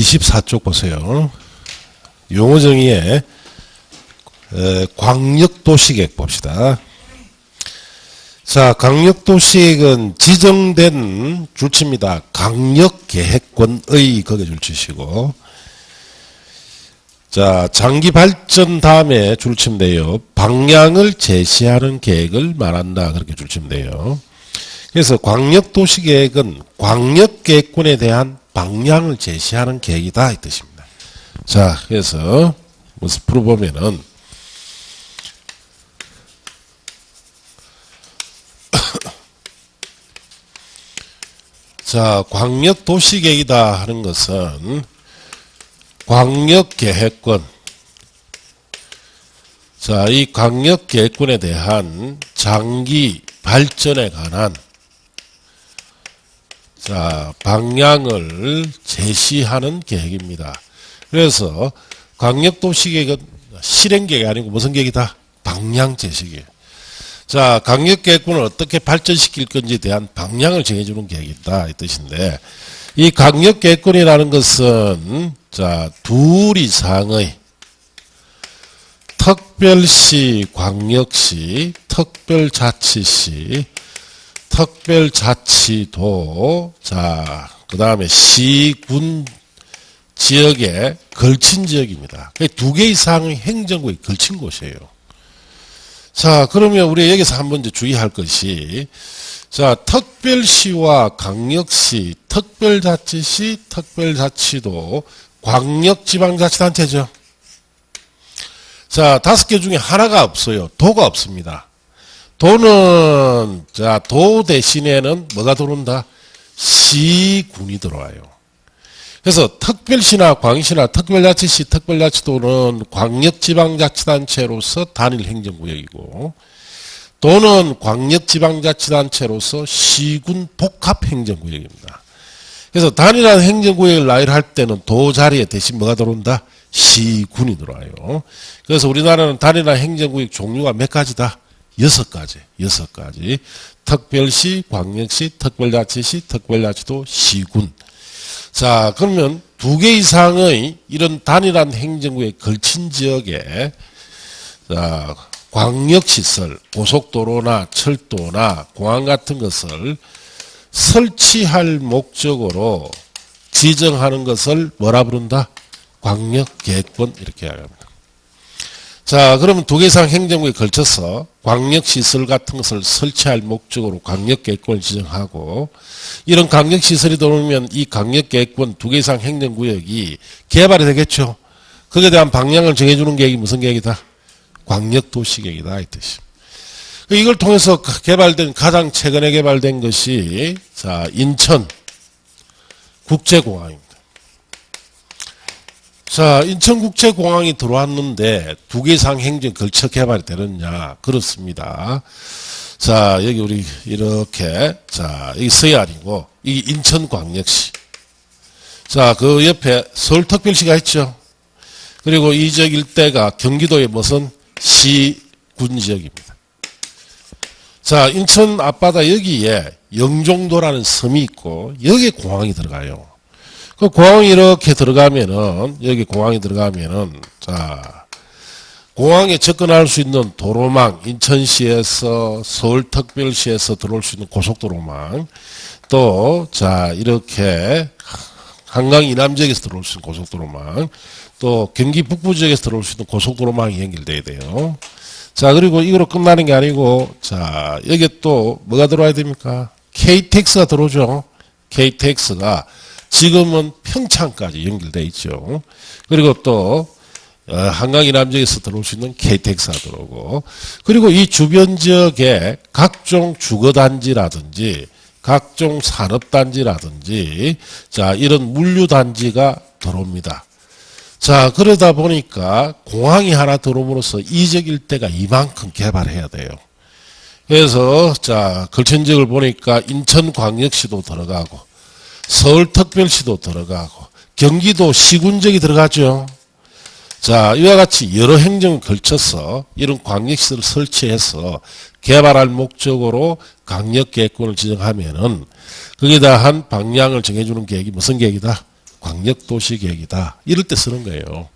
24쪽 보세요. 용어 정의에 광역도시계획 봅시다. 자, 광역도시계획은 지정된 줄치입니다. 강력계획권의 거기 줄치시고, 자, 장기발전 다음에 줄치인데요. 방향을 제시하는 계획을 말한다. 그렇게 줄치면 돼요. 그래서 광역도시계획은 광역계획권에 대한 방향을 제시하는 계획이다 이 뜻입니다. 자, 그래서 무슨 풀어보면은 자, 광역도시계획이다 하는 것은 광역계획권, 자, 이 광역계획권에 대한 장기 발전에 관한 자, 방향을 제시하는 계획입니다. 그래서 광역도시계획은 실행계획이 아니고 무슨 계획이다? 방향 제시계획. 자, 광역계획권을 어떻게 발전시킬 건지에 대한 방향을 정해주는 계획이다 이 뜻인데, 이 광역계획권이라는 것은 자, 둘 이상의 특별시, 광역시, 특별자치시, 특별자치도, 자, 그 다음에 시군 지역에 걸친 지역입니다. 두 개 이상의 행정구역이 걸친 곳이에요. 자, 그러면 우리 여기서 한번 이제 주의할 것이, 자, 특별시와 광역시, 특별자치시, 특별자치도 광역지방자치단체죠. 자, 5개 중에 하나가 없어요. 도가 없습니다. 도는, 자, 도 대신에는 뭐가 들어온다? 시군이 들어와요. 그래서 특별시나 광시나 특별자치시, 특별자치도는 광역지방자치단체로서 단일 행정구역이고, 도는 광역지방자치단체로서 시군 복합행정구역입니다. 그래서 단일한 행정구역을 나열할 때는 도 자리에 대신 뭐가 들어온다? 시군이 들어와요. 그래서 우리나라는 단일한 행정구역 종류가 몇 가지다? 6가지. 특별시, 광역시, 특별자치시, 특별자치도, 시군. 자, 그러면 2개 이상의 이런 단일한 행정구역에 걸친 지역에, 자, 광역시설, 고속도로나 철도나 공항 같은 것을 설치할 목적으로 지정하는 것을 뭐라 부른다? 광역계획권 이렇게 이야기합니다. 자, 그러면 2개 이상 행정구역에 걸쳐서 광역시설 같은 것을 설치할 목적으로 광역계획권을 지정하고, 이런 광역시설이 들어오면 이 광역계획권 2개 이상 행정구역이 개발이 되겠죠. 거기에 대한 방향을 정해주는 계획이 무슨 계획이다? 광역도시계획이다 이 뜻입니다. 이걸 통해서 개발된, 가장 최근에 개발된 것이, 자, 인천 국제공항입니다. 자, 인천국제공항이 들어왔는데 2개 이상 행정 걸쳐 개발이 되느냐? 그렇습니다. 자, 여기 우리 이렇게, 자, 여기 서해안이고, 이게 인천광역시. 자, 그 옆에 서울특별시가 있죠. 그리고 이 지역 일대가 경기도의 무슨 시군지역입니다. 자, 인천 앞바다 여기에 영종도라는 섬이 있고, 여기에 공항이 들어가요. 그 공항이 이렇게 들어가면은, 여기 공항이 들어가면은, 자, 공항에 접근할 수 있는 도로망, 인천시에서 서울특별시에서 들어올 수 있는 고속도로망, 또, 자, 이렇게 한강 이남 지역에서 들어올 수 있는 고속도로망, 또 경기 북부 지역에서 들어올 수 있는 고속도로망이 연결돼야 돼요. 자, 그리고 이거로 끝나는 게 아니고, 자, 여기에 또 뭐가 들어와야 됩니까? KTX가 들어오죠. KTX가 지금은 평창까지 연결되어 있죠. 그리고 또 한강 이남 지역에서 들어올 수 있는 KTX가 들어오고, 그리고 이 주변 지역에 각종 주거단지라든지 각종 산업단지라든지, 자, 이런 물류단지가 들어옵니다. 자, 그러다 보니까 공항이 하나 들어옴으로써 이 지역 일대가 이만큼 개발해야 돼요. 그래서, 자, 걸친 지역을 보니까 인천광역시도 들어가고, 서울특별시도 들어가고, 경기도 시군지역이 들어가죠. 자, 이와 같이 여러 행정을 걸쳐서 이런 광역시설을 설치해서 개발할 목적으로 강력계획권을 지정하면은 거기에 대한 방향을 정해주는 계획이 무슨 계획이다? 광역도시계획이다. 이럴 때 쓰는 거예요.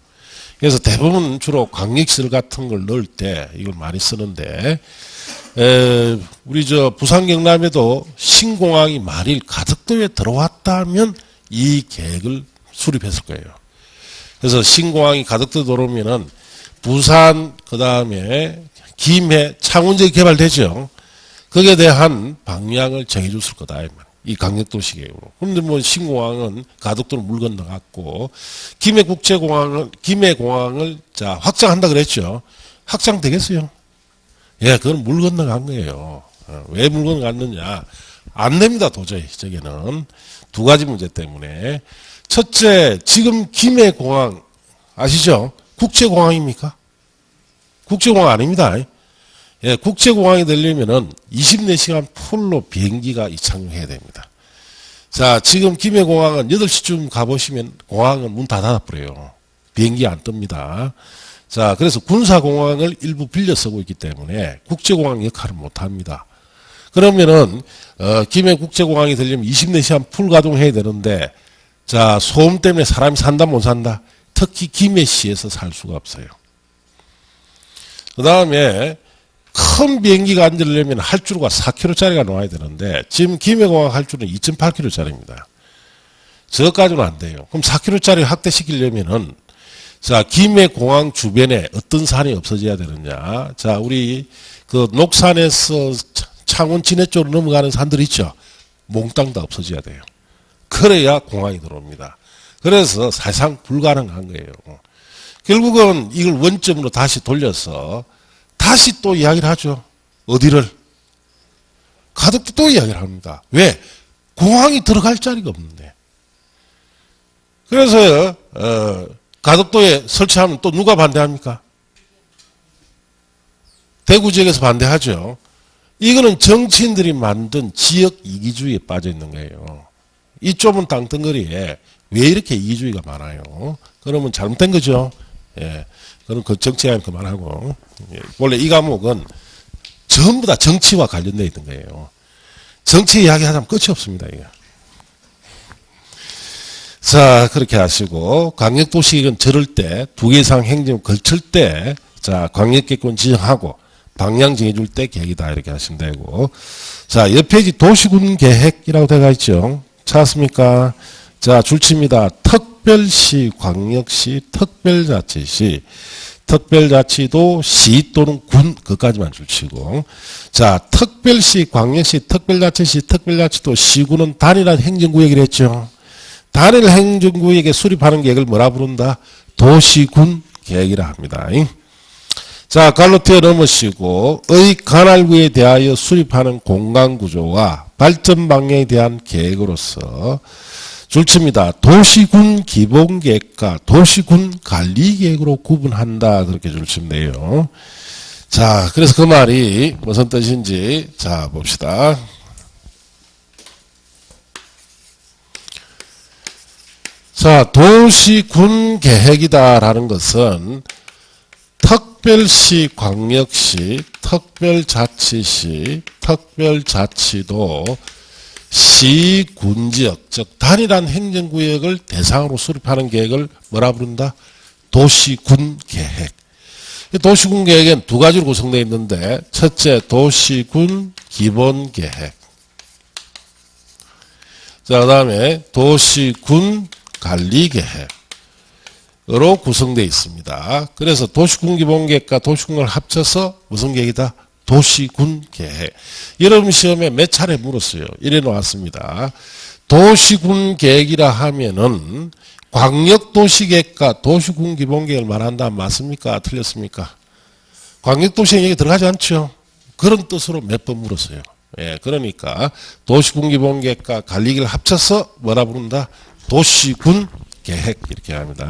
그래서 대부분 주로 광역시설 같은 걸 넣을 때 이걸 많이 쓰는데, 우리 부산 경남에도 신공항이 만일 가덕도에 들어왔다면 이 계획을 수립했을 거예요. 그래서 신공항이 가덕도 들어오면은 부산, 그 다음에 김해, 창원지역 개발되죠. 거기에 대한 방향을 정해줬을 거다. 이 광역도시계획으로. 그런데 뭐 신공항은 가덕도로 물 건너갔고, 김해공항을 자, 확장한다 그랬죠. 확장되겠어요? 예, 그건 물 건너간 거예요. 왜 물 건너갔느냐. 안 됩니다, 도저히. 저기는. 두 가지 문제 때문에. 첫째, 지금 김해공항, 아시죠? 국제공항입니까? 국제공항 아닙니다. 예, 국제공항이 되려면은 24시간 풀로 비행기가 이착륙해야 됩니다. 자, 지금 김해공항은 8시쯤 가보시면 공항은 문 다 닫아버려요. 비행기 안 뜹니다. 자, 그래서 군사공항을 일부 빌려 쓰고 있기 때문에 국제공항 역할을 못 합니다. 그러면은, 김해국제공항이 되려면 24시간 풀 가동해야 되는데, 자, 소음 때문에 사람이 산다, 못 산다? 특히 김해시에서 살 수가 없어요. 그 다음에, 큰 비행기가 앉으려면 할주로가 4km짜리가 나와야 되는데, 지금 김해공항 할주로는 2.8km짜리입니다. 저까지는 안 돼요. 그럼 4km짜리 확대시키려면은, 자, 김해공항 주변에 어떤 산이 없어져야 되느냐. 자, 우리 그 녹산에서 창원 진해 쪽으로 넘어가는 산들 있죠. 몽땅 다 없어져야 돼요. 그래야 공항이 들어옵니다. 그래서 사실상 불가능한 거예요. 결국은 이걸 원점으로 다시 돌려서 다시 또 이야기를 하죠. 어디를? 가덕도 또 이야기를 합니다. 왜? 공항이 들어갈 자리가 없는데. 그래서 가덕도에 설치하면 또 누가 반대합니까? 대구 지역에서 반대하죠. 이거는 정치인들이 만든 지역 이기주의에 빠져 있는 거예요. 이 좁은 땅덩어리에 왜 이렇게 이기주의가 많아요? 그러면 잘못된 거죠. 예. 그럼 그 정치하면 그만하고. 예. 원래 이 과목은 전부 다 정치와 관련되어 있는 거예요. 정치 이야기 하자면 끝이 없습니다, 이거. 자, 그렇게 하시고, 광역도시계획은 저럴 때, 2개 이상 행정을 걸칠 때, 자, 광역계획권 지정하고, 방향 정해줄 때 계획이다, 이렇게 하시면 되고. 자, 옆 페이지 도시군 계획이라고 되어 있죠. 찾았습니까? 자, 줄칩니다. 특별시, 광역시, 특별자치시, 특별자치도 시 또는 군, 그까지만 줄치고. 자, 특별시, 광역시, 특별자치시, 특별자치도 시군은 단일한 행정구역이라 했죠. 단일 행정구역에 수립하는 계획을 뭐라 부른다? 도시군 계획이라 합니다. 자, 갈로티에 넘으시고, 의 관할구에 대하여 수립하는 공간구조와 발전 방향에 대한 계획으로서 줄칩니다. 도시군 기본계획과 도시군 관리계획으로 구분한다. 그렇게 줄치면 돼요. 자, 그래서 그 말이 무슨 뜻인지, 자, 봅시다. 자, 도시군 계획이다라는 것은 특별시, 광역시, 특별자치시, 특별자치도 시, 군지역, 즉 단일한 행정구역을 대상으로 수립하는 계획을 뭐라 부른다? 도시군 계획. 도시군 계획엔 두 가지로 구성되어 있는데, 첫째 도시군 기본계획. 자, 그 다음에 도시군 관리계획으로 구성되어 있습니다. 그래서 도시군 기본계획과 도시군을 합쳐서 무슨 계획이다? 도시군 계획. 여러분 시험에 몇 차례 물었어요. 이래 놓았습니다. 도시군 계획이라 하면은 광역도시계획과 도시군 기본계획을 말한다. 맞습니까? 틀렸습니까? 광역도시계획 얘기 들어가지 않죠? 그런 뜻으로 몇 번 물었어요. 예, 그러니까 도시군 기본계획과 관리계획을 합쳐서 뭐라 부른다? 도시군 계획 이렇게 합니다.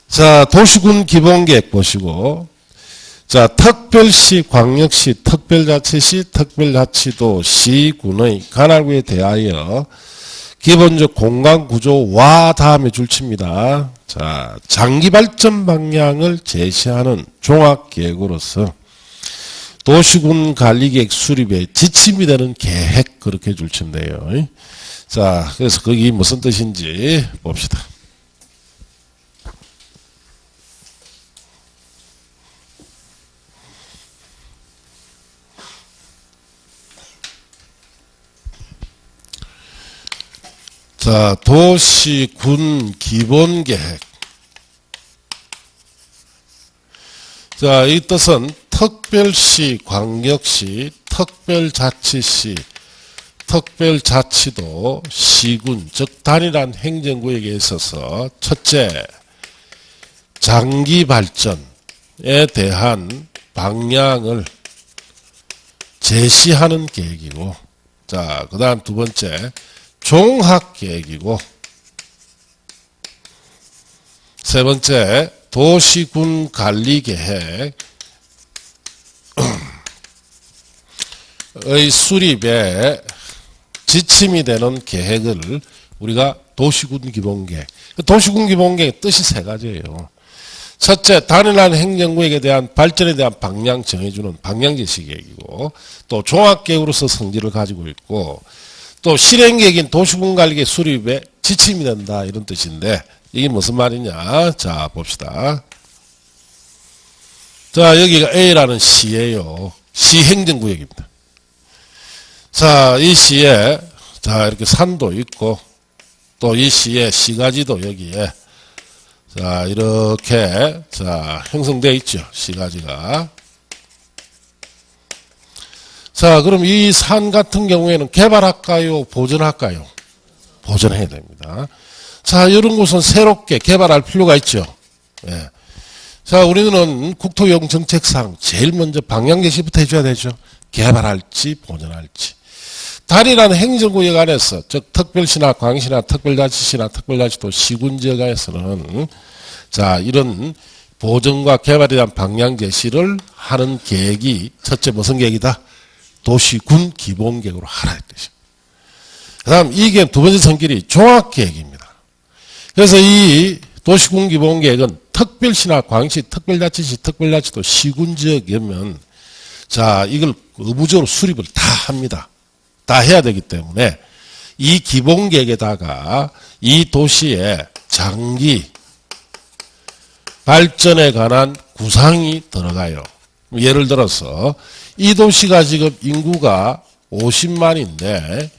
자, 도시군 기본계획 보시고, 자, 특별시, 광역시, 특별자치시, 특별자치도 시군의 관할구에 대하여 기본적 공간구조와 다음에 줄칩니다. 자, 장기발전 방향을 제시하는 종합계획으로서 도시군 관리계획 수립에 지침이 되는 계획 그렇게 줄치면 돼요. 자, 그래서 거기 무슨 뜻인지 봅시다. 자, 도시, 군, 기본계획. 자, 이 뜻은 특별시, 광역시, 특별자치시, 특별자치도, 시군, 즉 단일한 행정구역에 있어서 첫째, 장기 발전에 대한 방향을 제시하는 계획이고, 자, 그 다음 두 번째, 종합계획이고, 세 번째, 도시군 관리계획의 수립에 지침이 되는 계획을 우리가 도시군 기본계획. 도시군 기본계획의 뜻이 세 가지예요. 첫째, 단일한 행정구역에 대한 발전에 대한 방향 정해주는 방향제시계획이고, 또 종합계획으로서 성질을 가지고 있고, 또 실행계획인 도시군 관리계획 수립에 지침이 된다, 이런 뜻인데, 이게 무슨 말이냐? 자, 봅시다. 자, 여기가 A라는 시예요. 시 행정구역입니다. 자, 이 시에, 자, 이렇게 산도 있고, 또 이 시에 시가지도 여기에, 자, 이렇게, 자, 형성되어 있죠. 시가지가. 자, 그럼 이 산 같은 경우에는 개발할까요? 보존할까요? 보존해야 됩니다. 자, 이런 곳은 새롭게 개발할 필요가 있죠. 예. 자, 우리는 국토용 정책상 제일 먼저 방향 제시부터 해줘야 되죠. 개발할지, 보존할지. 단일한 행정구역 안에서, 즉, 특별시나 광시나 특별자치시나 특별자치도 시군지역 안에서는, 자, 이런 보존과 개발에 대한 방향 제시를 하는 계획이, 첫째 무슨 계획이다? 도시군 기본계획으로 하라 했듯이. 그 다음, 이게 두 번째 성질이 종합계획입니다. 그래서 이 도시군 기본계획은 특별시나 광시, 특별자치시, 특별자치도 시군지역이면, 자, 이걸 의무적으로 수립을 다 합니다. 다 해야 되기 때문에 이 기본계획에다가 이 도시의 장기 발전에 관한 구상이 들어가요. 예를 들어서 이 도시가 지금 인구가 50만인데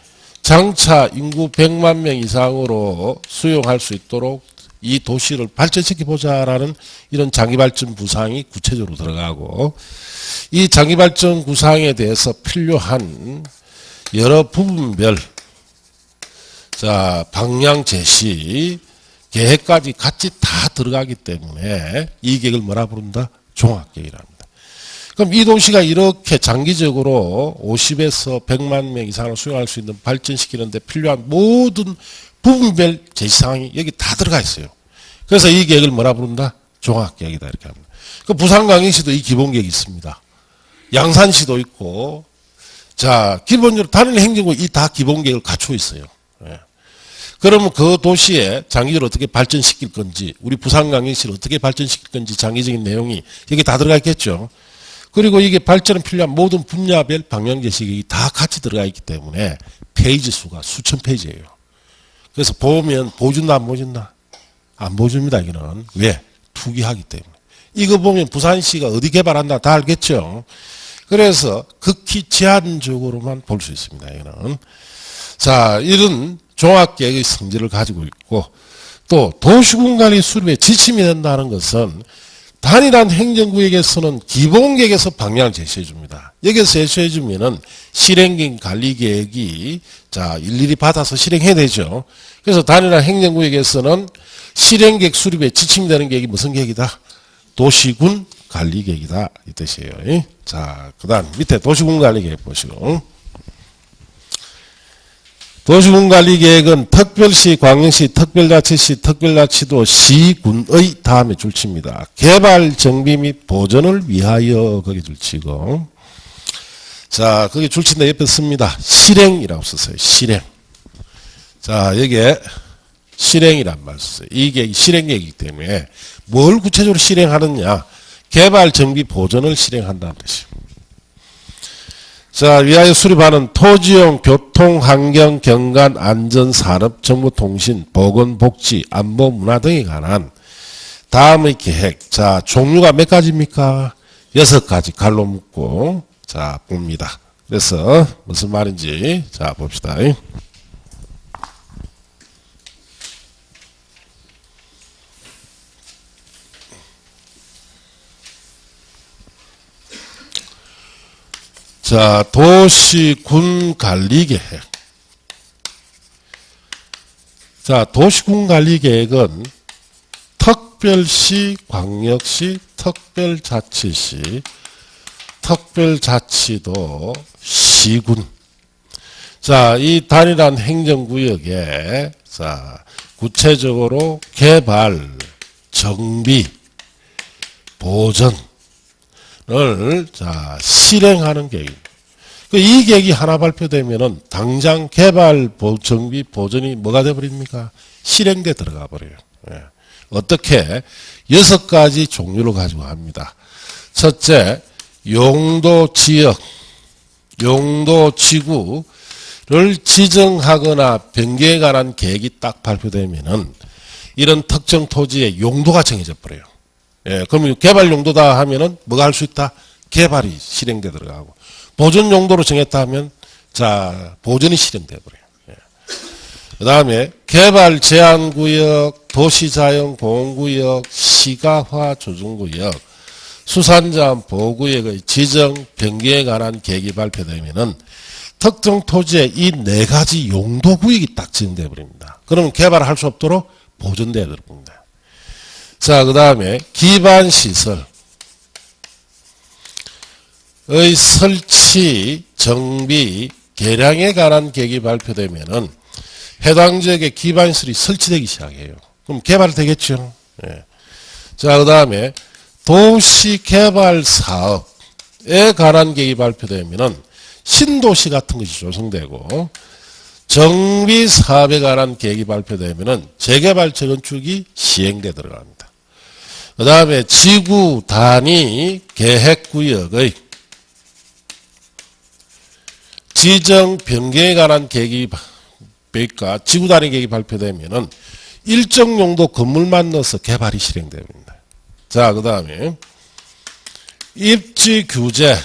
장차 인구 100만 명 이상으로 수용할 수 있도록 이 도시를 발전시켜보자라는 이런 장기발전 구상이 구체적으로 들어가고, 이 장기발전 구상에 대해서 필요한 여러 부분별, 자, 방향 제시, 계획까지 같이 다 들어가기 때문에 이 계획을 뭐라 부른다? 종합계획이랍니다. 그럼 이 도시가 이렇게 장기적으로 50에서 100만 명 이상을 수용할 수 있는 발전시키는데 필요한 모든 부분별 제시사항이 여기 다 들어가 있어요. 그래서 이 계획을 뭐라 부른다? 종합계획이다, 이렇게 합니다. 그 부산 광역시도 이 기본계획이 있습니다. 양산시도 있고, 자, 기본적으로 단일 행정구 이 다 기본계획을 갖추고 있어요. 예. 그러면 그 도시에 장기적으로 어떻게 발전시킬 건지, 우리 부산광역시를 어떻게 발전시킬 건지 장기적인 내용이 여기 다 들어가 있겠죠. 그리고 이게 발전에 필요한 모든 분야별 방향제시계획이 다 같이 들어가 있기 때문에 페이지 수가 수천 페이지예요. 그래서 보면 보여준다, 안 보여준다? 안 보여줍니다, 이거는. 왜? 투기하기 때문에. 이거 보면 부산시가 어디 개발한다 다 알겠죠. 그래서 극히 제한적으로만 볼 수 있습니다, 이거는. 자, 이런 종합계획의 성질을 가지고 있고, 또 도시군관리 수립에 지침이 된다는 것은 단일한 행정구역에서는 기본계획에서 방향을 제시해 줍니다. 여기서 제시해 주면은 실행계획 관리계획이, 자, 일일이 받아서 실행해야 되죠. 그래서 단일한 행정구역에서는 실행계획 수립에 지침이 되는 계획이 무슨 계획이다? 도시군 관리계획이다, 이 뜻이에요. 자, 그 다음 밑에 도시군 관리계획 보시고, 도시군 관리계획은 특별시, 광역시, 특별자치시, 특별자치도, 시군의 다음에 줄칩니다. 개발, 정비 및 보존을 위하여 거기 줄치고, 자, 거기 줄친다 옆에 씁니다. 실행이라고 썼어요. 실행. 자, 여기에 실행이란 말 썼어요. 이게 실행계획이기 때문에 뭘 구체적으로 실행하느냐? 개발, 정비, 보존을 실행한다는 뜻이에요. 자, 위하여 수립하는 토지용 교통, 환경, 경관, 안전, 산업, 정보, 통신, 보건, 복지, 안보, 문화 등에 관한 다음의 계획. 자, 종류가 몇 가지입니까? 6가지 갈로 묶고 자 봅니다. 그래서 무슨 말인지 자 봅시다. 자, 도시군 관리계획. 자, 도시군 관리계획은 특별시, 광역시, 특별자치시, 특별자치도, 시군. 자, 이 단일한 행정구역에, 자, 구체적으로 개발, 정비, 보전을, 자, 실행하는 계획입니다. 이 계획이 하나 발표되면은 당장 개발, 정비, 보전이 뭐가 되어버립니까? 실행돼 들어가 버려요. 예. 어떻게? 6가지 종류를 가지고 합니다. 첫째, 용도 지역, 용도 지구를 지정하거나 변경에 관한 계획이 딱 발표되면은 이런 특정 토지의 용도가 정해져 버려요. 예, 그럼 개발 용도다 하면은 뭐가 할 수 있다? 개발이 실행돼 들어가고, 보전 용도로 정했다 하면 자, 보전이 실행돼 버려요. 예. 그 다음에 개발 제한구역, 도시자연 보호구역, 시가화 조정구역, 수산자원 보호구역의 지정 변경에 관한 계획이 발표되면은 특정 토지의 이 4가지 용도구역이 딱 지정되어 버립니다. 그러면 개발할 수 없도록 보존되어 버립니다. 자, 그 다음에 기반시설의 설치, 정비, 개량에 관한 계획이 발표되면은 해당 지역에 기반시설이 설치되기 시작해요. 그럼 개발되겠죠. 예. 자, 그 다음에 도시개발사업에 관한 계획이 발표되면은 신도시 같은 것이 조성되고, 정비사업에 관한 계획이 발표되면은 재개발 재건축이 시행돼 들어갑니다. 그 다음에 지구 단위 계획구역의 지정 변경에 관한 계획이 그러니까 지구 단위 계획이 발표되면은 일정 용도 건물만 넣어서 개발이 실행됩니다. 자, 그 다음에 입지 규제,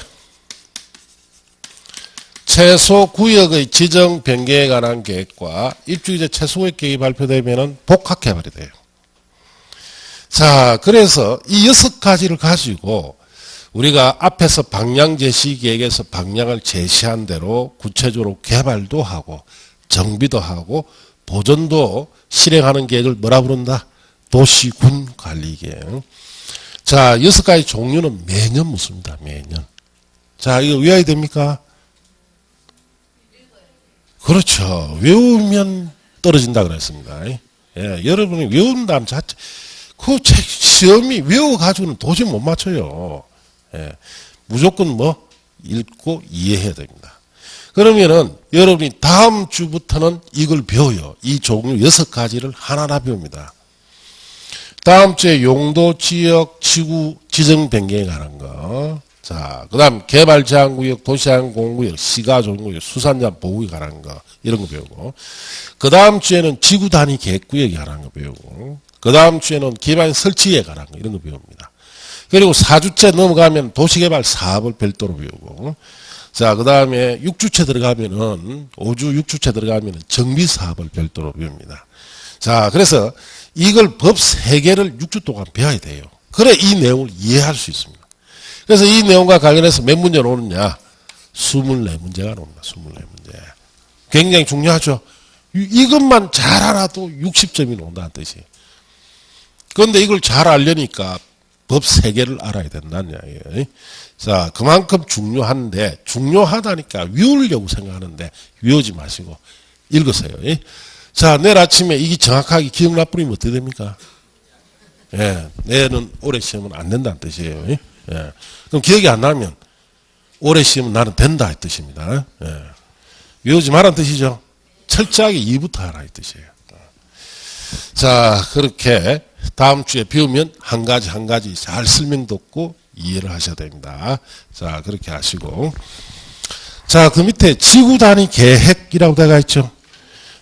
최소 구역의 지정 변경에 관한 계획과 입지 규제 최소 구역 계획이 발표되면은 복합 개발이 돼요. 자, 그래서 이 6가지를 가지고 우리가 앞에서 방향 제시 계획에서 방향을 제시한 대로 구체적으로 개발도 하고 정비도 하고 보존도 실행하는 계획을 뭐라 부른다? 도시군 관리계획. 자, 6가지 종류는 매년 묻습니다. 매년. 자, 이거 외워야 됩니까? 그렇죠. 외우면 떨어진다 그랬습니다. 예, 여러분이 외운다는 자체, 그 책 시험이 외워가지고는 도저히 못 맞춰요. 예, 무조건 뭐 읽고 이해해야 됩니다. 그러면은 여러분이 다음 주부터는 이걸 배워요. 이 종류 6가지를 하나하나 배웁니다. 다음 주에 용도, 지역, 지구, 지정 변경에 관한 거. 자, 그 다음 개발 제한구역, 도시제한 공구역, 시가 조정구역, 수산자 보호구역에 관한 거. 이런 거 배우고. 그 다음 주에는 지구 단위 계획구역에 관한 거 배우고. 그 다음 주에는 기반 설치에 관한 거. 이런 거 배웁니다. 그리고 4주째 넘어가면 도시개발 사업을 별도로 배우고. 자, 그 다음에 6주째 들어가면은, 5주, 6주째 들어가면은 정비사업을 별도로 배웁니다. 자, 그래서 이걸 법 3개를 6주 동안 배워야 돼요. 그래 이 내용을 이해할 수 있습니다. 그래서 이 내용과 관련해서 몇 문제가 오느냐? 24문제가 나옵니다. 24문제. 굉장히 중요하죠. 이것만 잘 알아도 60점이 나온다는 뜻이에요. 그런데 이걸 잘 알려니까 법 3개를 알아야 된다는 이야기예요. 자, 그만큼 중요한데, 중요하다니까 외우려고 생각하는데 외우지 마시고 읽으세요. 자, 내일 아침에 이게 정확하게 기억나버리면 어떻게 됩니까? 예, 내일은 올해 시험은 안 된다는 뜻이에요. 예. 그럼 기억이 안 나면 올해 시험은 나는 된다 이 뜻입니다. 예. 외우지 말라는 뜻이죠. 철저하게 이부터 하라 이 뜻이에요. 자, 그렇게 다음 주에 배우면 한 가지 한 가지 잘 설명 듣고 이해를 하셔야 됩니다. 자, 그렇게 하시고. 자, 그 밑에 지구 단위 계획이라고 되어 있죠.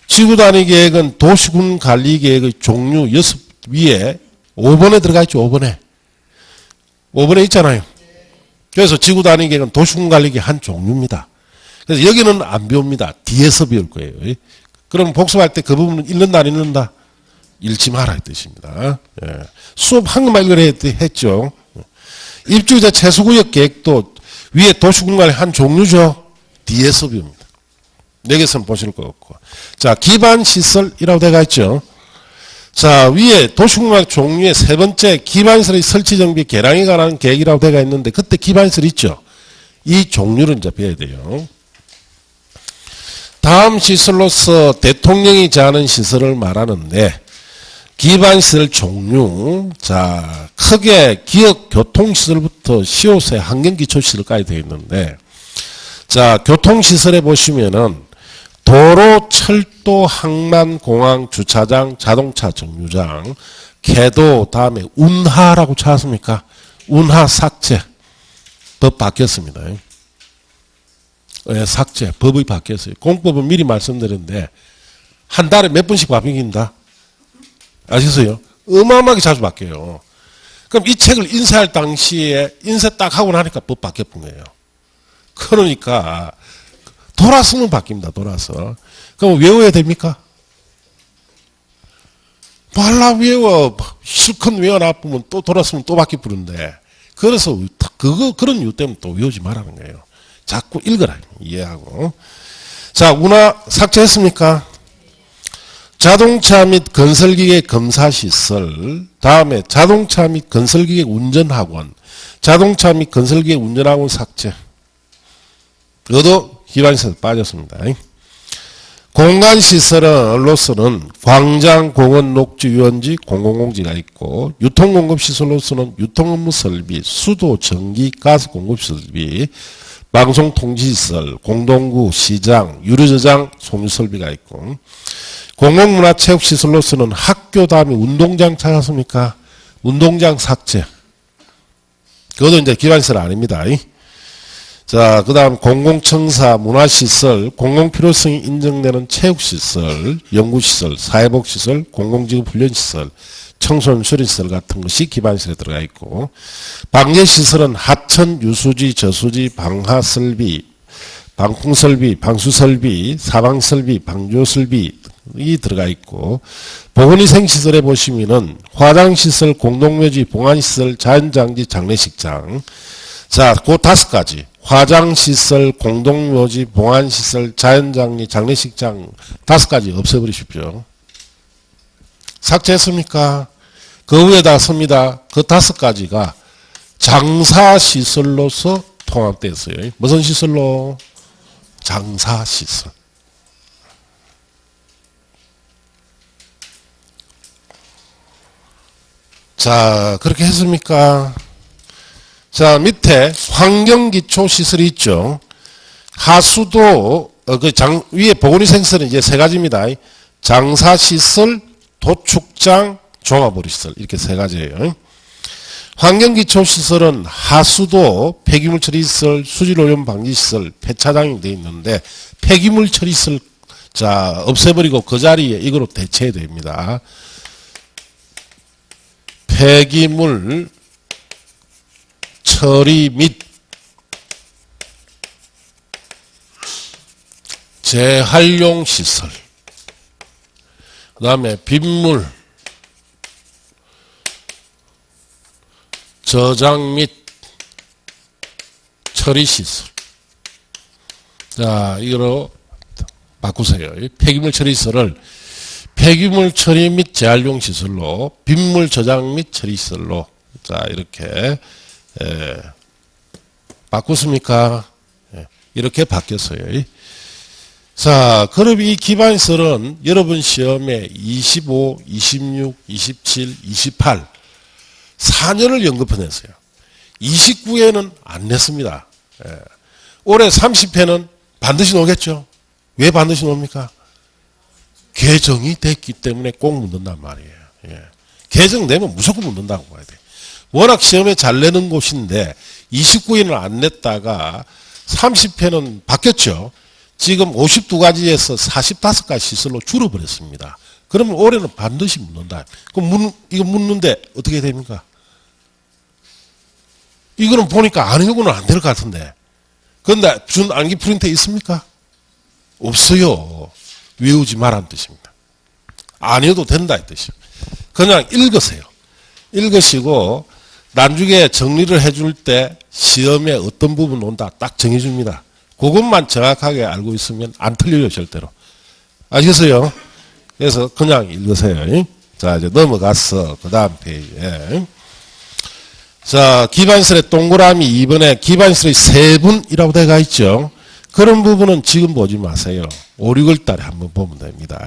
지구 단위 계획은 도시군 관리 계획의 종류 6위에 5번에 들어가 있죠. 5번에. 5번에 있잖아요. 그래서 지구 단위 계획은 도시군 관리 계획의 한 종류입니다. 그래서 여기는 안 배웁니다. 뒤에서 배울 거예요. 그럼 복습할 때 그 부분은 읽는다 안 읽는다? 읽지 마라 이 뜻입니다. 예. 수업 한국말 이걸 했죠. 입주자 최소구역 계획도 위에 도시군 관리 한 종류죠. 뒤에서 배웁니다. 여기서는 보실 거 없고. 자, 기반시설이라고 되어 있죠. 자, 위에 도시군 관리 종류의 세 번째 기반시설의 설치 정비 개량에 관한 계획이라고 되어 있는데 그때 기반시설 있죠. 이 종류를 이제 배워야 돼요. 다음 시설로서 대통령이 제안하는 시설을 말하는데 기반시설 종류, 자, 크게 기업 교통시설부터 시효세 환경기초시설까지 되어 있는데, 자, 교통시설에 보시면은 도로, 철도, 항만, 공항, 주차장, 자동차 정류장, 궤도, 다음에 운하라고 찾았습니까? 운하 삭제. 법 바뀌었습니다. 예, 삭제. 법이 바뀌었어요. 공법은 미리 말씀드렸는데, 한 달에 몇 번씩 바뀐다? 아시겠어요? 어마어마하게 자주 바뀌어요. 그럼 이 책을 인쇄할 당시에 인쇄 딱 하고 나니까 법 바뀌어본 거예요. 그러니까 돌아서면 바뀝니다. 돌아서. 그럼 외워야 됩니까? 말라 외워. 실컷 외워놔보면 또 돌아서면 또 바뀌어버는데 그래서 그런 이유 때문에 또 외우지 말라는 거예요. 자꾸 읽어라. 이해하고. 자, 운하 삭제했습니까? 자동차 및 건설기계 검사시설, 다음에 자동차 및 건설기계 운전학원, 자동차 및 건설기계 운전학원 삭제. 그것도 기반시설 빠졌습니다. 공간시설로서는 광장, 공원, 녹지, 유원지, 공공공지가 있고 유통공급시설로서는 유통업무 설비, 수도, 전기, 가스 공급설비, 방송통지시설, 공동구, 시장, 유료저장, 소유설비가 있고 공공문화체육시설로서는 학교 다음에 운동장 찾았습니까? 운동장 삭제. 그것도 이제 기반시설 아닙니다. 자, 그 다음 공공청사, 문화시설, 공공필요성이 인정되는 체육시설, 연구시설, 사회복지시설, 공공지구 훈련시설, 청소년 수련시설 같은 것이 기반시설에 들어가 있고 방제시설은 하천, 유수지, 저수지, 방하설비, 방풍설비, 방수설비, 사방설비, 방조설비 이 들어가 있고 보건위생시설에 보시면은 화장시설, 공동묘지, 봉안시설, 자연장지, 장례식장. 자, 그 5가지 화장시설, 공동묘지, 봉안시설, 자연장지, 장례식장 5가지 없애버리십시오. 삭제했습니까? 그 위에다 씁니다. 그 5가지가 장사시설로서 통합됐어요. 무슨 시설로? 장사시설. 자, 그렇게 했습니까? 자, 밑에 환경기초시설이 있죠. 하수도, 위에 보건위생시설은 이제 3가지입니다. 장사시설, 도축장, 종합오리시설. 이렇게 3가지예요. 환경기초시설은 하수도, 폐기물 처리시설, 수질오염 방지시설, 폐차장이 되어 있는데, 폐기물 처리시설, 자, 없애버리고 그 자리에 이거로 대체해야 됩니다. 폐기물 처리 및 재활용 시설, 그 다음에 빗물 저장 및 처리 시설. 자, 이거로 바꾸세요. 폐기물 처리 시설을 폐기물 처리 및 재활용 시설로, 빗물 저장 및 처리 시설로, 자, 이렇게 바꿨습니까? 이렇게 바뀌었어요. 자, 그럼 이 기반시설은 여러분 시험에 25, 26, 27, 28 4년을 연급해 냈어요. 29회는 안 냈습니다. 올해 30회는 반드시 놓겠죠. 왜 반드시 놓습니까? 개정이 됐기 때문에 꼭 묻는단 말이에요. 개정되면 무조건 묻는다고 봐야 돼. 워낙 시험에 잘 내는 곳인데 29회는 안 냈다가 30회는 바뀌었죠. 지금 52가지에서 45가지 시설로 줄어버렸습니다. 그러면 올해는 반드시 묻는다. 그럼 이거 묻는데 어떻게 됩니까? 이거는 보니까 안 외우고는 안 될 것 같은데. 그런데 준 암기 프린트에 있습니까? 없어요. 외우지 말라는 뜻입니다. 안 외워도 된다 이 뜻이에요. 그냥 읽으세요. 읽으시고 나중에 정리를 해줄 때 시험에 어떤 부분 온다 딱 정해줍니다. 그것만 정확하게 알고 있으면 안 틀려요 절대로. 아시겠어요? 그래서 그냥 읽으세요. 자 이제 넘어가서 그 다음 페이지에 자 기반설의 동그라미 2번에 기반설의 세분이라고 되어 있죠. 그런 부분은 지금 보지 마세요. 5, 6월 달에 한번 보면 됩니다.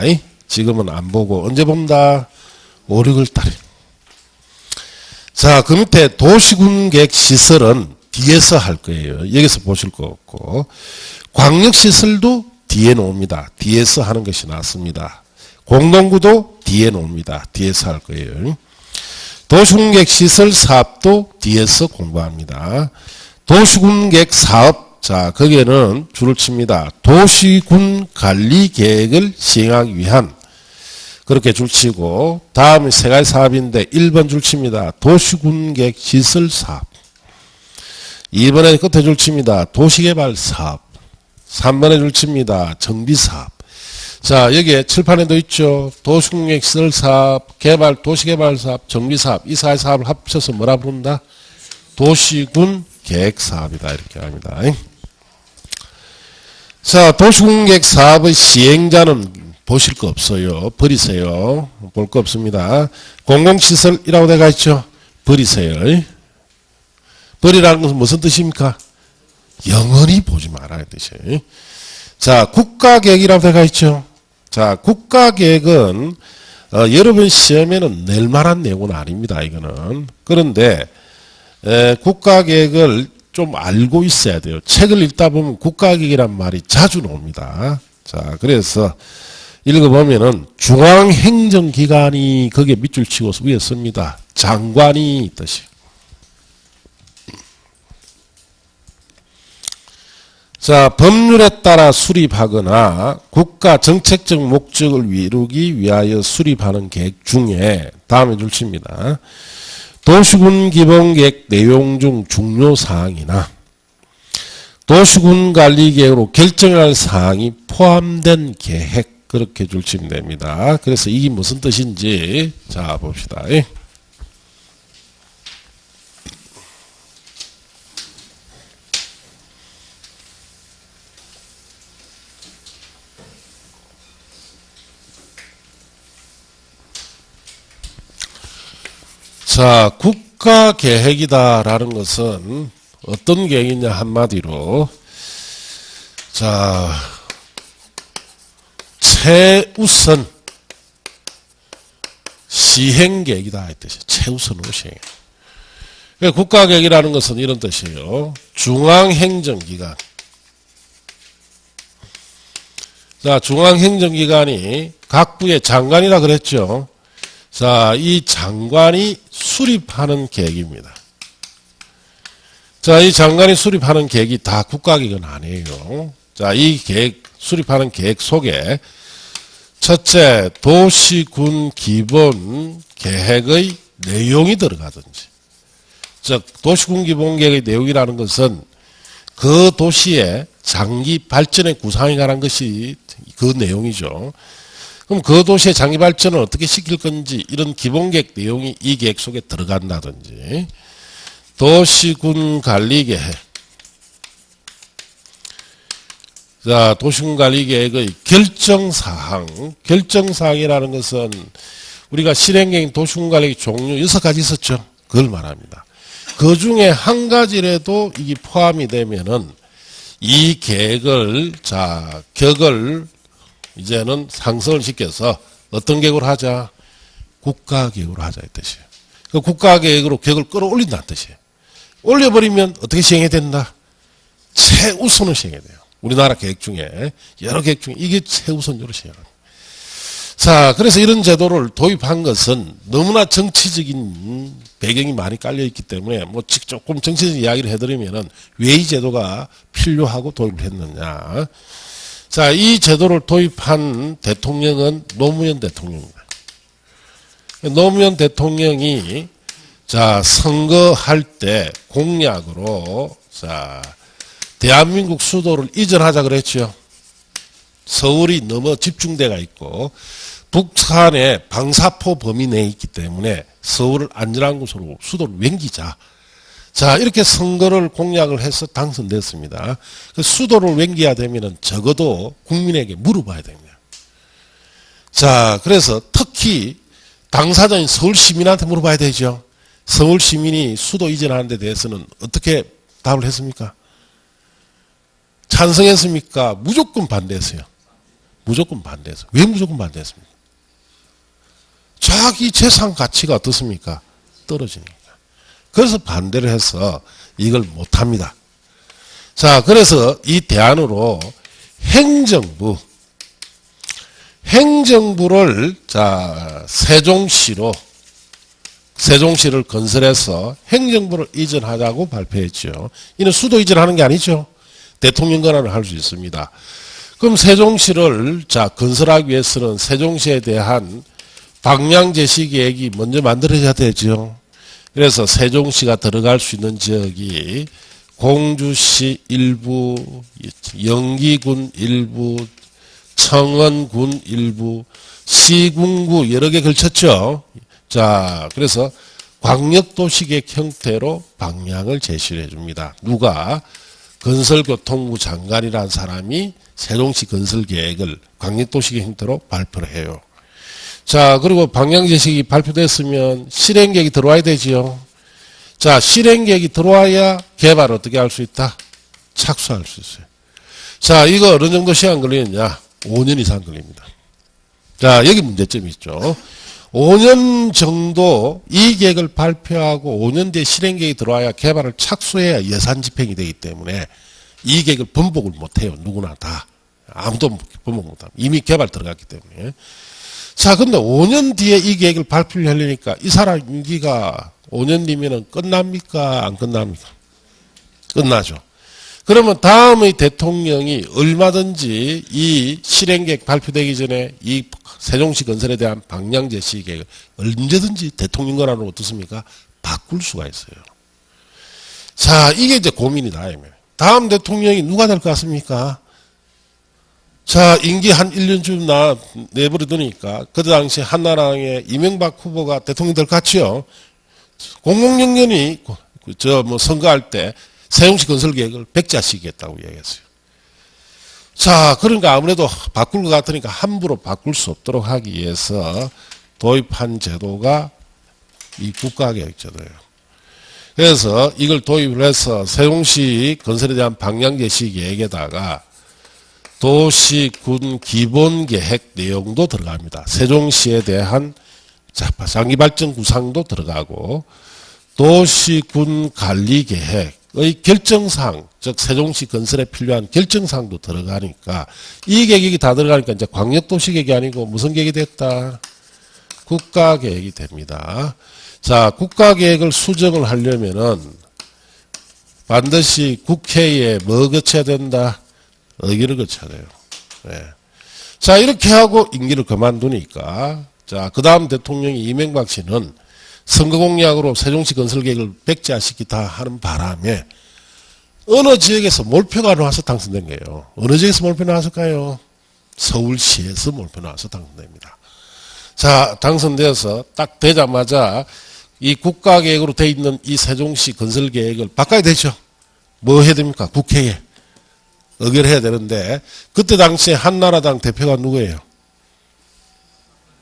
지금은 안 보고 언제 본다? 5, 6월 달에. 자, 그 밑에 도시군계획 시설은 뒤에서 할 거예요. 여기서 보실 거 없고. 광역시설도 뒤에 놓습니다. 뒤에서 하는 것이 낫습니다. 공동구도 뒤에 놓습니다. 뒤에서 할 거예요. 도시군계획 시설 사업도 뒤에서 공부합니다. 도시군계획 사업, 자, 거기에는 줄을 칩니다. 도시군 관리 계획을 시행하기 위한 그렇게 줄치고 다음에 세 가지 사업인데 1번 줄칩니다. 도시군계획 시설사업 2번에 끝에 줄칩니다. 도시개발사업 3번에 줄칩니다. 정비사업. 자 여기에 칠판에도 있죠. 도시군계획 시설사업, 도시개발사업, 정비사업 이 세 가지 사업을 합쳐서 뭐라 부른다? 도시군계획사업이다 이렇게 합니다. 자 도시군계획 사업의 시행자는 보실 거 없어요. 버리세요. 볼 거 없습니다. 공공시설이라고 되어 있죠. 버리세요. 버리라는 것은 무슨 뜻입니까? 영원히 보지 말아야 뜻이에요. 자, 국가계획이라고 되어 있죠. 자, 국가계획은 여러분 시험에는 낼 만한 내용은 아닙니다. 이거는. 그런데 국가계획을 좀 알고 있어야 돼요. 책을 읽다 보면 국가계획이란 말이 자주 나옵니다. 자, 그래서 읽어보면은 중앙행정기관이 거기에 밑줄 치고 위에 씁니다. 장관이 뜻이. 자, 법률에 따라 수립하거나 국가 정책적 목적을 이루기 위하여 수립하는 계획 중에 다음에 줄칩니다. 도시군 기본계획 내용 중 중요 사항이나 도시군 관리 계획으로 결정할 사항이 포함된 계획 그렇게 줄치면 됩니다. 그래서 이게 무슨 뜻인지 자 봅시다. 자, 국가계획이다라는 것은 어떤 계획이냐 한마디로 자 최우선 시행계획이다 이 뜻이에요. 최우선으로 시행. 국가계획이라는 것은 이런 뜻이에요. 중앙행정기관. 자, 중앙행정기관이 각 부의 장관이라 그랬죠. 자, 이 장관이 수립하는 계획입니다. 자, 이 장관이 수립하는 계획이 다 국가계획은 아니에요. 자, 이 계획, 수립하는 계획 속에 첫째, 도시군 기본 계획의 내용이 들어가든지. 즉, 도시군 기본 계획의 내용이라는 것은 그 도시의 장기 발전의 구상에 관한 것이 그 내용이죠. 그럼 그 도시의 장기 발전을 어떻게 시킬 건지 이런 기본 계획 내용이 이 계획 속에 들어간다든지 도시군 관리 계획. 자, 도시군 관리 계획의 결정사항. 결정사항이라는 것은 우리가 실행계획 도시군 관리 종류 6가지 있었죠. 그걸 말합니다. 그 중에 한 가지라도 이게 포함이 되면은 이 계획을 자, 격을 이제는 상승을 시켜서 어떤 계획으로 하자? 국가계획으로 하자 이 뜻이에요. 그 국가계획으로 격을 끌어올린다는 뜻이에요. 올려버리면 어떻게 시행해야 된다? 최우선을 시행해야 돼요. 우리나라 계획 중에 여러 계획 중에 이게 최우선으로 시행합니다. 자, 그래서 이런 제도를 도입한 것은 너무나 정치적인 배경이 많이 깔려 있기 때문에 뭐 조금 정치적인 이야기를 해드리면은 왜 이 제도가 필요하고 도입을 했느냐. 자, 이 제도를 도입한 대통령은 노무현 대통령입니다. 노무현 대통령이 자, 선거할 때 공약으로 자, 대한민국 수도를 이전하자 그랬죠. 서울이 너무 집중돼가 있고 북한에 방사포 범위 내에 있기 때문에 서울을 안전한 곳으로 수도를 옮기자. 자, 이렇게 선거를 공약을 해서 당선됐습니다. 그 수도를 옮겨야 되면은 적어도 국민에게 물어봐야 됩니다. 자, 그래서 특히 당사자인 서울 시민한테 물어봐야 되죠. 서울 시민이 수도 이전하는 데 대해서는 어떻게 답을 했습니까? 찬성했습니까? 무조건 반대했어요. 무조건 반대했어요. 왜 무조건 반대했습니까? 자기 재산 가치가 어떻습니까? 떨어지니까. 그래서 반대를 해서 이걸 못합니다. 자, 그래서 이 대안으로 행정부를 자, 세종시를 건설해서 행정부를 이전하자고 발표했죠. 이는 수도 이전하는 게 아니죠. 대통령 권한을 할 수 있습니다. 그럼 세종시를 자, 건설하기 위해서는 세종시에 대한 방향 제시 계획이 먼저 만들어져야 되죠. 그래서 세종시가 들어갈 수 있는 지역이 공주시 일부, 영기군 일부, 청원군 일부, 시군구 여러 개 걸쳤죠. 자, 그래서 광역도시계획 형태로 방향을 제시를 해줍니다. 누가? 건설교통부 장관이라는 사람이 세종시 건설계획을 광역도시계획 형태로 발표를 해요. 자, 그리고 방향제시기 발표됐으면 실행계획이 들어와야 되지요. 자, 실행계획이 들어와야 개발을 어떻게 할 수 있다? 착수할 수 있어요. 자, 이거 어느 정도 시간 걸리느냐? 5년 이상 걸립니다. 자, 여기 문제점이 있죠. 5년 정도 이 계획을 발표하고 5년 뒤에 실행계획이 들어와야 개발을 착수해야 예산 집행이 되기 때문에 이 계획을 번복을 못해요. 누구나 다. 아무도 번복 못합니다. 이미 개발 들어갔기 때문에. 자, 근데 5년 뒤에 이 계획을 발표를 하려니까 이 사람 임기가 5년 뒤면은 끝납니까? 안 끝납니까? 끝나죠. 그러면 다음의 대통령이 얼마든지 이 실행계획 발표되기 전에 이 세종시 건설에 대한 방향 제시 계획을 언제든지 대통령 권한으로 어떻습니까? 바꿀 수가 있어요. 자, 이게 이제 고민이다. 다음 대통령이 누가 될 것 같습니까? 자, 임기 한 1년쯤 내버려두니까 그 당시 한나라당의 이명박 후보가 대통령 될 것 같죠? 00년이 선거할 때 세종시 건설 계획을 백지화시키겠다고 얘기했어요. 자, 그러니까 아무래도 바꿀 것 같으니까 함부로 바꿀 수 없도록 하기 위해서 도입한 제도가 이 국가계획제도예요. 그래서 이걸 도입을 해서 세종시 건설에 대한 방향제시 계획에다가 도시군 기본계획 내용도 들어갑니다. 세종시에 대한 장기발전 구상도 들어가고 도시군 관리계획의 결정사항, 즉 세종시 건설에 필요한 결정사항도 들어가니까 이 계획이 다 들어가니까 이제 광역도시계획이 아니고 무슨 계획이 됐다? 국가계획이 됩니다. 자, 국가계획을 수정을 하려면은 반드시 국회에 뭐 거쳐야 된다? 의결을 거쳐야 돼요. 네. 자, 이렇게 하고 임기를 그만두니까 자, 그 다음 대통령이 이명박 씨는 선거 공약으로 세종시 건설 계획을 백지화시키다 하는 바람에 어느 지역에서 몰표가 나와서 당선된 거예요. 어느 지역에서 몰표 나왔을까요? 서울시에서 몰표 나와서 당선됩니다. 자, 당선되어서 딱 되자마자 이 국가계획으로 돼 있는 이 세종시 건설 계획을 바꿔야 되죠. 뭐 해야 됩니까? 국회에 의결해야 되는데 그때 당시에 한나라당 대표가 누구예요?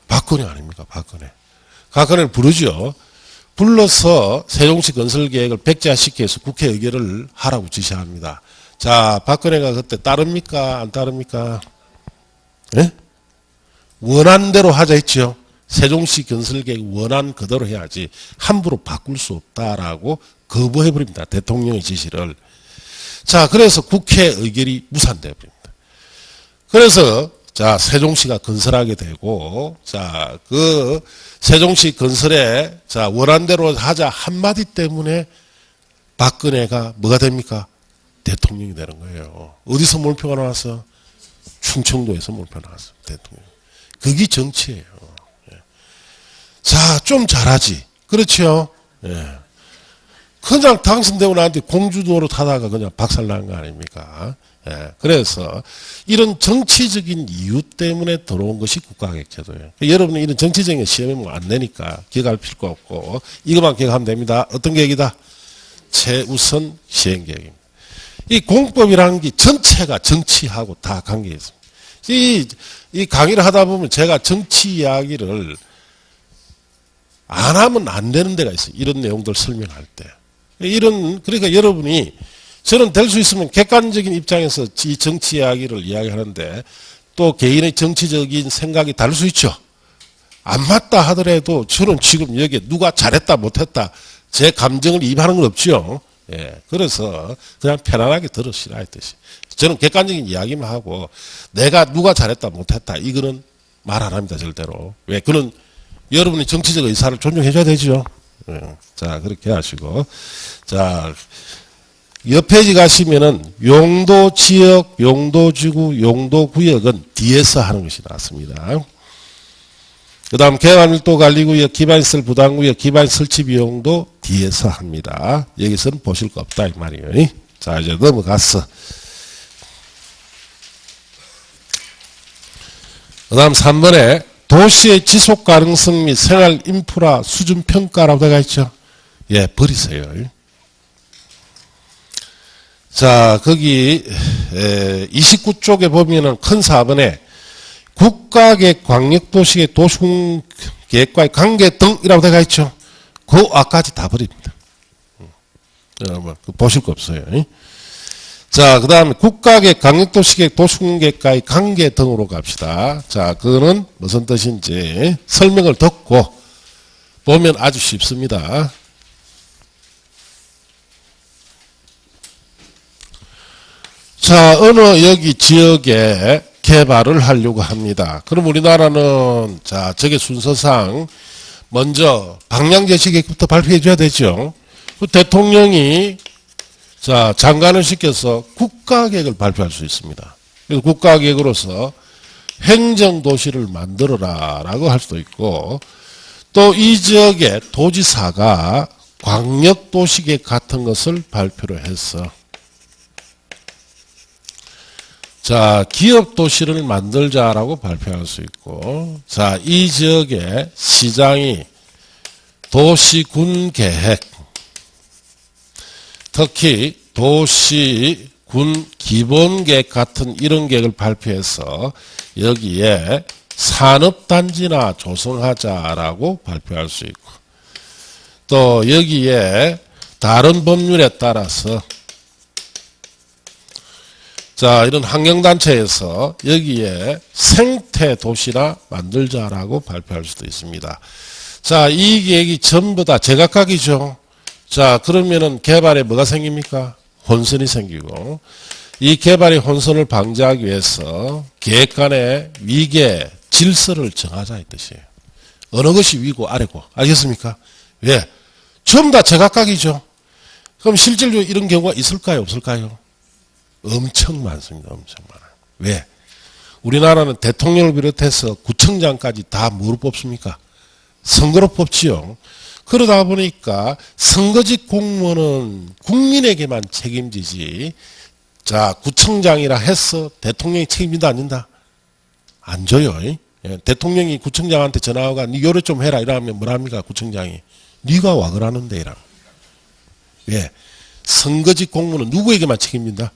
박근혜 아닙니까? 박근혜를 부르죠. 불러서 세종시 건설 계획을 백지화시켜서 국회 의결을 하라고 지시합니다. 자, 박근혜가 그때 따릅니까? 안 따릅니까? 예? 원안대로 하자 했죠. 세종시 건설 계획 원안 그대로 해야지 함부로 바꿀 수 없다라고 거부해버립니다. 대통령의 지시를. 자, 그래서 국회 의결이 무산되어 버립니다. 그래서 자, 세종시가 건설하게 되고, 자, 그 세종시 건설에 자, 원한대로 하자 한마디 때문에 박근혜가 뭐가 됩니까? 대통령이 되는 거예요. 어디서 몰표가 나왔어? 충청도에서 몰표 나왔어. 대통령. 그게 정치예요. 예. 자, 좀 잘하지. 그렇죠? 예. 그냥 당선되고 나한테 공주도로 타다가 그냥 박살난 거 아닙니까? 예. 그래서 이런 정치적인 이유 때문에 들어온 것이 국가계획제도예요. 여러분은 이런 정치적인 시험에 뭐 안 내니까 기억할 필요가 없고 이것만 기억하면 됩니다. 어떤 계획이다? 최우선 시행계획입니다. 이 공법이라는 게 전체가 정치하고 다 관계 있습니다. 이 강의를 하다 보면 제가 정치 이야기를 안 하면 안 되는 데가 있어요. 이런 내용들 설명할 때. 그러니까 여러분이 저는 될 수 있으면 객관적인 입장에서 이 정치 이야기를 이야기하는데 또 개인의 정치적인 생각이 다를 수 있죠. 안 맞다 하더라도 저는 지금 여기에 누가 잘했다 못했다 제 감정을 이입하는 건 없죠. 예. 그래서 그냥 편안하게 들으시라 했듯이. 저는 객관적인 이야기만 하고 내가 누가 잘했다 못했다 이거는 말 안 합니다. 절대로. 왜? 그는 여러분의 정치적 의사를 존중해 줘야 되죠. 예. 자, 그렇게 하시고. 자, 옆 페이지 가시면은 용도 지역, 용도 지구, 용도 구역은 뒤에서 하는 것이 나왔습니다. 그 다음 개발밀도 관리구역, 기반시설 부담구역, 기반시설 설치 비용도 뒤에서 합니다. 여기서는 보실 거 없다 이 말이에요. 자, 이제 넘어갔어. 그 다음 3번에 도시의 지속 가능성 및 생활 인프라 수준 평가라고 되어 있죠. 예, 버리세요. 자, 거기 29쪽에 보면은 큰 4번에 국가계획, 광역도시계획, 도시계획과의 관계 등이라고 되어 있죠. 그 아까지 다 버립니다. 보실 거 없어요. 자, 그 다음에 국가계획, 광역도시계획, 도시계획과의 관계 등으로 갑시다. 자, 그거는 무슨 뜻인지 설명을 듣고 보면 아주 쉽습니다. 자, 어느 여기 지역에 개발을 하려고 합니다. 그럼 우리나라는 자, 저게 순서상 먼저 방향제시계획부터 발표해 줘야 되죠. 그 대통령이 자, 장관을 시켜서 국가계획을 발표할 수 있습니다. 그래서 국가계획으로서 행정도시를 만들어라 라고 할 수도 있고 또 이 지역의 도지사가 광역도시계획 같은 것을 발표를 해서 자, 기업도시를 만들자라고 발표할 수 있고, 자, 이 지역의 시장이 도시군계획, 특히 도시군 기본계획 같은 이런 계획을 발표해서 여기에 산업단지나 조성하자라고 발표할 수 있고, 또 여기에 다른 법률에 따라서 자, 이런 환경단체에서 여기에 생태도시나 만들자라고 발표할 수도 있습니다. 자, 이 계획이 전부 다 제각각이죠. 자, 그러면은 개발에 뭐가 생깁니까? 혼선이 생기고, 이 개발의 혼선을 방지하기 위해서 계획 간의 위계 질서를 정하자 이 뜻이에요. 어느 것이 위고 아래고. 알겠습니까? 왜? 전부 다 제각각이죠. 그럼 실질적으로 이런 경우가 있을까요? 없을까요? 엄청 많습니다. 엄청 많아요. 왜? 우리나라는 대통령을 비롯해서 구청장까지 다 뭐로 뽑습니까? 선거로 뽑지요. 그러다 보니까 선거직 공무원은 국민에게만 책임지지 자, 구청장이라 해서 대통령이 책임진다 안 진다? 안 줘요. 예, 대통령이 구청장한테 전화가 니 요래 좀 해라 이러면 뭐라 합니까? 구청장이 니가 와 그러는데 이라. 왜? 선거직 공무원은 누구에게만 책임진다?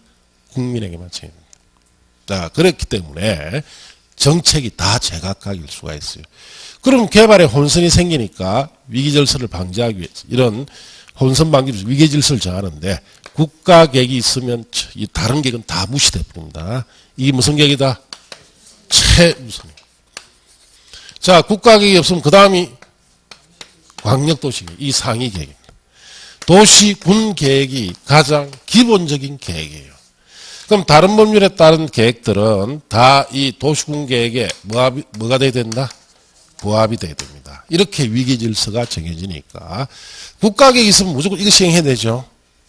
국민에게만 책임집니다. 자, 그렇기 때문에 정책이 다 제각각일 수가 있어요. 그럼 개발에 혼선이 생기니까 위기질서를 방지하기 위해서 이런 혼선 방지 위기질서를 정하는데 국가계획이 있으면 이 다른 계획은 다 무시돼 버립니다. 이게 무슨 계획이다? 최우선. 자, 국가계획이 없으면 그 다음이 광역도시계획, 이 상위 계획입니다. 도시군 계획이 가장 기본적인 계획이에요. 그럼 다른 법률에 따른 계획들은 다 이 도시군 계획에 뭐가 돼야 된다? 부합이 돼야 됩니다. 이렇게 위기 질서가 정해지니까 국가계획 있으면 무조건 이거 시행해야 되죠.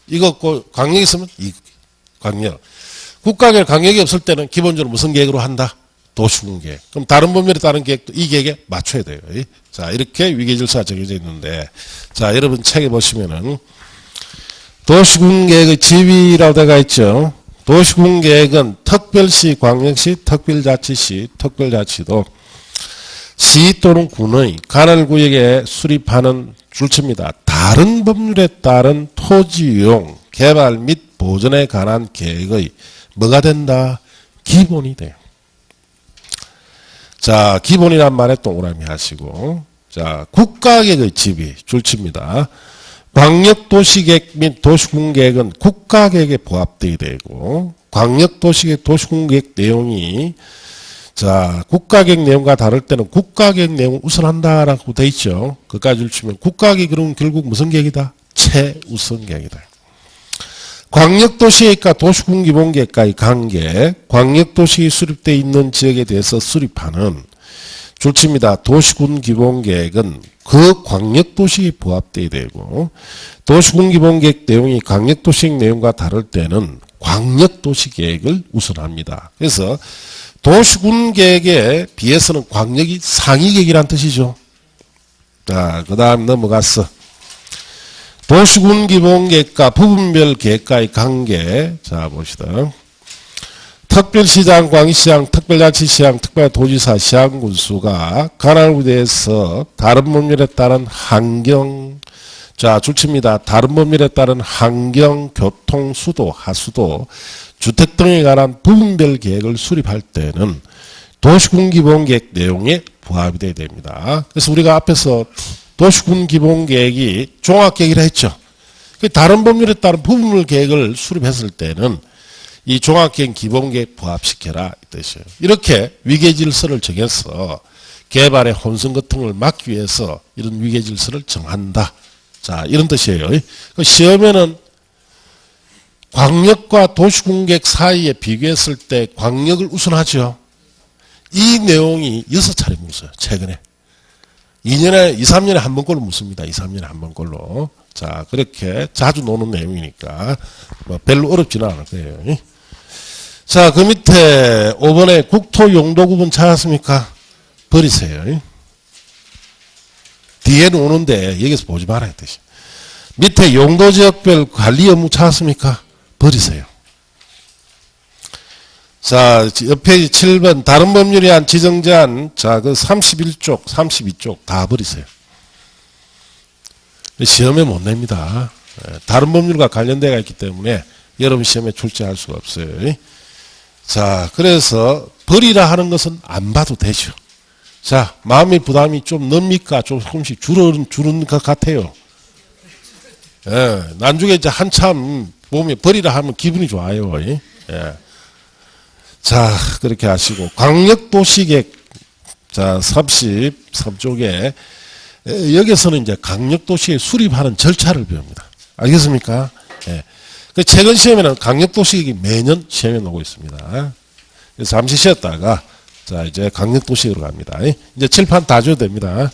이거 없고 광역이 있으면 이 광역. 국가계획 광역이 없을 때는 기본적으로 무슨 계획으로 한다? 도시군 계획. 그럼 다른 법률에 따른 계획도 이 계획에 맞춰야 돼요. 자, 이렇게 위기 질서가 정해져 있는데, 자, 여러분 책에 보시면은 도시군 계획의 지위라고 되어 있죠. 도시군 계획은 특별시, 광역시, 특별자치시, 특별자치도 시 또는 군의 관할구역에 수립하는 줄칩니다. 다른 법률에 따른 토지용 개발 및 보존에 관한 계획의 뭐가 된다? 기본이 돼요. 자, 기본이란 말에 동그라미 하시고, 자, 국가계획의 지위 줄칩니다. 광역도시계획 및 도시군계획은 국가계획에 부합되어야 되고, 광역도시계획, 도시군계획 내용이 자, 국가계획 내용과 다를 때는 국가계획 내용을 우선한다라고 돼 있죠. 그까지 줄치면 국가계획은 결국 무슨 계획이다? 최우선 계획이다. 광역도시계획과 도시군기본계획과의 관계, 광역도시에 수립되어 있는 지역에 대해서 수립하는 줄칩니다. 도시군기본계획은 그 광역도시에 부합되어야 되고, 도시군기본계획 내용이 광역도시계획 내용과 다를 때는 광역도시계획을 우선합니다. 그래서 도시군계획에 비해서는 광역이 상위계획이란 뜻이죠. 자, 그 다음 넘어갔어. 도시군기본계획과 부분별 계획과의 관계. 자, 봅시다. 특별시장, 광역시장, 특별자치시장, 특별도지사, 시장군수가 관할구에서 다른 법률에 따른 환경, 자, 줄칩니다. 다른 법률에 따른 환경, 교통, 수도, 하수도, 주택 등에 관한 부분별 계획을 수립할 때는 도시군기본계획 내용에 부합이 돼야 됩니다. 그래서 우리가 앞에서 도시군기본계획이 종합계획이라 했죠. 다른 법률에 따른 부분별 계획을 수립했을 때는 이 종합계획 기본계획 부합시켜라 이 뜻이에요. 이렇게 위계질서를 정해서 개발의 혼선 같은 걸 막기 위해서 이런 위계질서를 정한다. 자, 이런 뜻이에요. 시험에는 광역과 도시군계획 사이에 비교했을 때 광역을 우선하죠. 이 내용이 6차례 묻어요. 최근에. 2년에, 2, 3년에 한 번꼴로 묻습니다. 2, 3년에 한 번꼴로. 자, 그렇게 자주 노는 내용이니까 뭐 별로 어렵지는 않을 거예요. 자, 그 밑에 5번에 국토용도구분 찾았습니까? 버리세요. 뒤에는 오는데 여기서 보지 말아야 되지. 밑에 용도지역별 관리 업무 찾았습니까? 버리세요. 자, 옆에 7번 다른 법률에 한 지정제한, 자, 그 31쪽, 32쪽 다 버리세요. 시험에 못 냅니다. 다른 법률과 관련되어 있기 때문에 여러분 시험에 출제할 수가 없어요. 자, 그래서 버리라 하는 것은 안 봐도 되죠. 자, 마음의 부담이 좀 늡니까? 조금씩 줄은 것 같아요. 예, 나중에 이제 한참 보면 버리라 하면 기분이 좋아요. 예. 자, 그렇게 하시고, 광역도시계획, 자, 33쪽에, 여기서는 이제 광역도시에 수립하는 절차를 배웁니다. 알겠습니까? 예. 그 최근 시험에는 광역도시계획이 매년 시험에 나오고 있습니다. 그래서 잠시 쉬었다가, 자, 이제 광역도시계획으로 갑니다. 이제 칠판 다 줘도 됩니다.